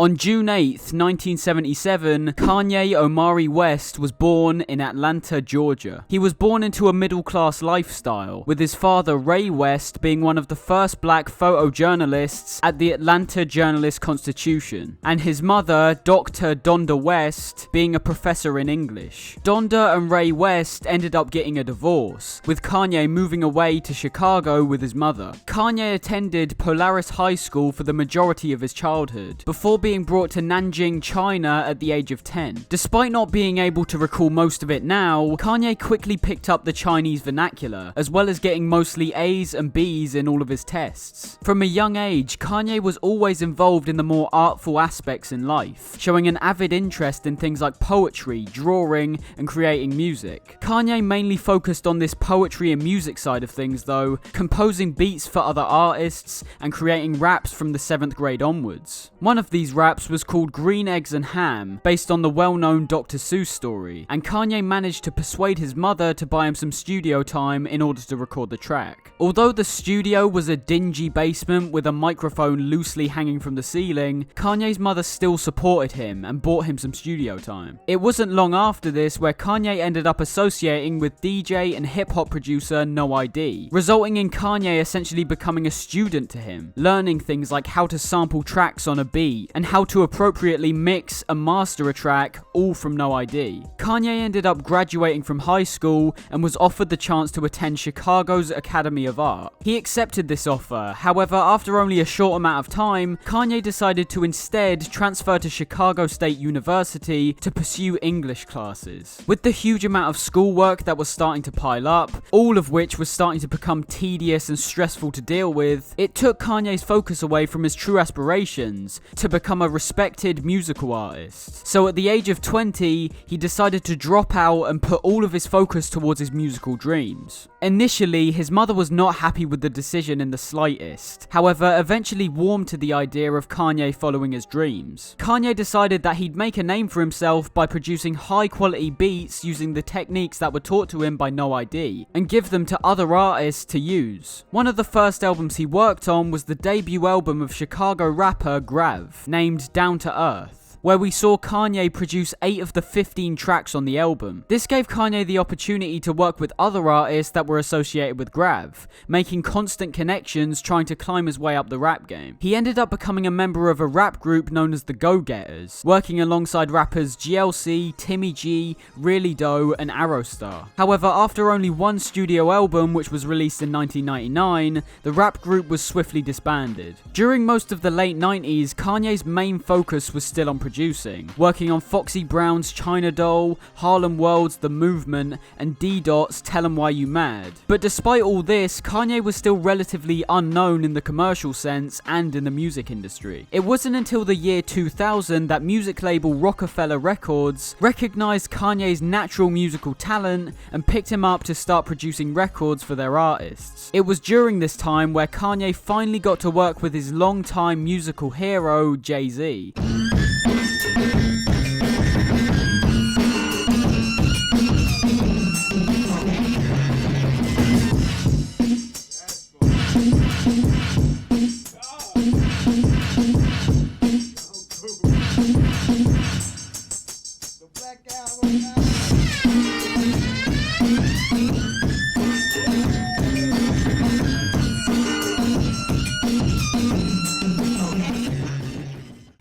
On June 8th, 1977, Kanye Omari West was born in Atlanta, Georgia. He was born into a middle-class lifestyle, with his father Ray West being one of the first black photojournalists at the Atlanta Journalist-Constitution, and his mother, Dr. Donda West, being a professor in English. Donda and Ray West ended up getting a divorce, with Kanye moving away to Chicago with his mother. Kanye attended Polaris High School for the majority of his childhood, before being brought to Nanjing, China at the age of 10. Despite not being able to recall most of it now, Kanye quickly picked up the Chinese vernacular, as well as getting mostly A's and B's in all of his tests. From a young age, Kanye was always involved in the more artful aspects in life, showing an avid interest in things like poetry, drawing, and creating music. Kanye mainly focused on this poetry and music side of things though, composing beats for other artists and creating raps from the 7th grade onwards. One of these raps was called Green Eggs and Ham, based on the well-known Dr. Seuss story, and Kanye managed to persuade his mother to buy him some studio time in order to record the track. Although the studio was a dingy basement with a microphone loosely hanging from the ceiling, Kanye's mother still supported him and bought him some studio time. It wasn't long after this where Kanye ended up associating with DJ and hip-hop producer No ID, resulting in Kanye essentially becoming a student to him, learning things like how to sample tracks on a beat and how to appropriately mix and master a track, all from No ID. Kanye ended up graduating from high school and was offered the chance to attend Chicago's Academy of Art. He accepted this offer, however, after only a short amount of time, Kanye decided to instead transfer to Chicago State University to pursue English classes. With the huge amount of schoolwork that was starting to pile up, all of which was starting to become tedious and stressful to deal with, it took Kanye's focus away from his true aspirations to become a respected musical artist. So at the age of 20, he decided to drop out and put all of his focus towards his musical dreams. Initially, his mother was not happy with the decision in the slightest, however, eventually warmed to the idea of Kanye following his dreams. Kanye decided that he'd make a name for himself by producing high-quality beats using the techniques that were taught to him by No ID, and give them to other artists to use. One of the first albums he worked on was the debut album of Chicago rapper Grav, named Down to Earth, where we saw Kanye produce 8 of the 15 tracks on the album. This gave Kanye the opportunity to work with other artists that were associated with Grav, making constant connections trying to climb his way up the rap game. He ended up becoming a member of a rap group known as the Go-Getters, working alongside rappers GLC, Timmy G, Really Doe, and Aerostar. However, after only one studio album, which was released in 1999, the rap group was swiftly disbanded. During most of the late 90s, Kanye's main focus was still on producing, working on Foxy Brown's China Doll, Harlem World's The Movement, and D-Dot's Tell 'Em Why You Mad. But despite all this, Kanye was still relatively unknown in the commercial sense and in the music industry. It wasn't until the year 2000 that music label Rockefeller Records recognized Kanye's natural musical talent and picked him up to start producing records for their artists. It was during this time where Kanye finally got to work with his longtime musical hero, Jay-Z.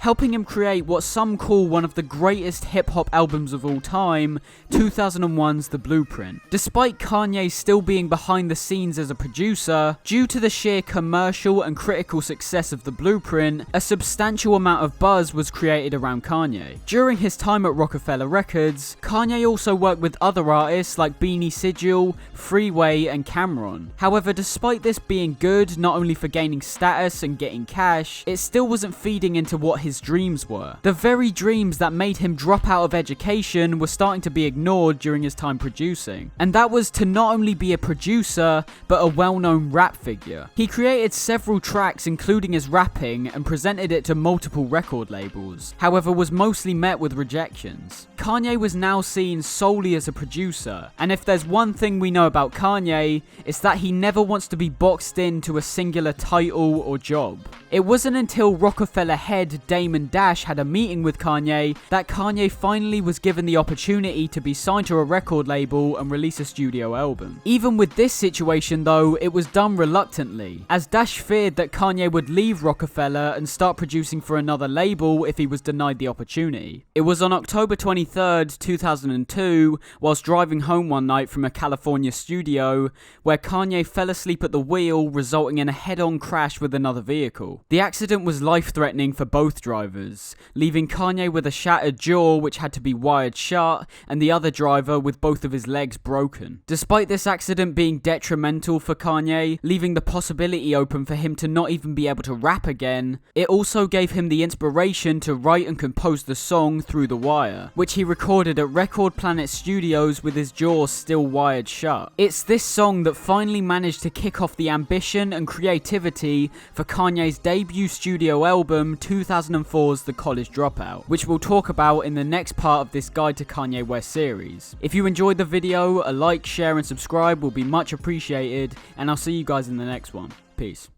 Helping him create what some call one of the greatest hip-hop albums of all time, 2001's The Blueprint. Despite Kanye still being behind the scenes as a producer, due to the sheer commercial and critical success of The Blueprint, a substantial amount of buzz was created around Kanye. During his time at Rockefeller Records, Kanye also worked with other artists like Beanie Sigel, Freeway, and Cameron. However, despite this being good not only for gaining status and getting cash, it still wasn't feeding into what his dreams were. The very dreams that made him drop out of education were starting to be ignored during his time producing, and that was to not only be a producer, but a well-known rap figure. He created several tracks including his rapping and presented it to multiple record labels, however was mostly met with rejections. Kanye was now seen solely as a producer, and if there's one thing we know about Kanye, it's that he never wants to be boxed into a singular title or job. It wasn't until Rockefeller head Damon Fame and Dash had a meeting with Kanye that Kanye finally was given the opportunity to be signed to a record label and release a studio album. Even with this situation though, it was done reluctantly, as Dash feared that Kanye would leave Rockefeller and start producing for another label if he was denied the opportunity. It was on October 23rd, 2002, whilst driving home one night from a California studio, where Kanye fell asleep at the wheel, resulting in a head-on crash with another vehicle. The accident was life-threatening for both drivers, leaving Kanye with a shattered jaw which had to be wired shut, and the other driver with both of his legs broken. Despite this accident being detrimental for Kanye, leaving the possibility open for him to not even be able to rap again, it also gave him the inspiration to write and compose the song Through the Wire, which he recorded at Record Planet Studios with his jaw still wired shut. It's this song that finally managed to kick off the ambition and creativity for Kanye's debut studio album 2004's The College Dropout, which we'll talk about in the next part of this Guide to Kanye West series. If you enjoyed the video, a like, share and subscribe will be much appreciated, and I'll see you guys in the next one. Peace.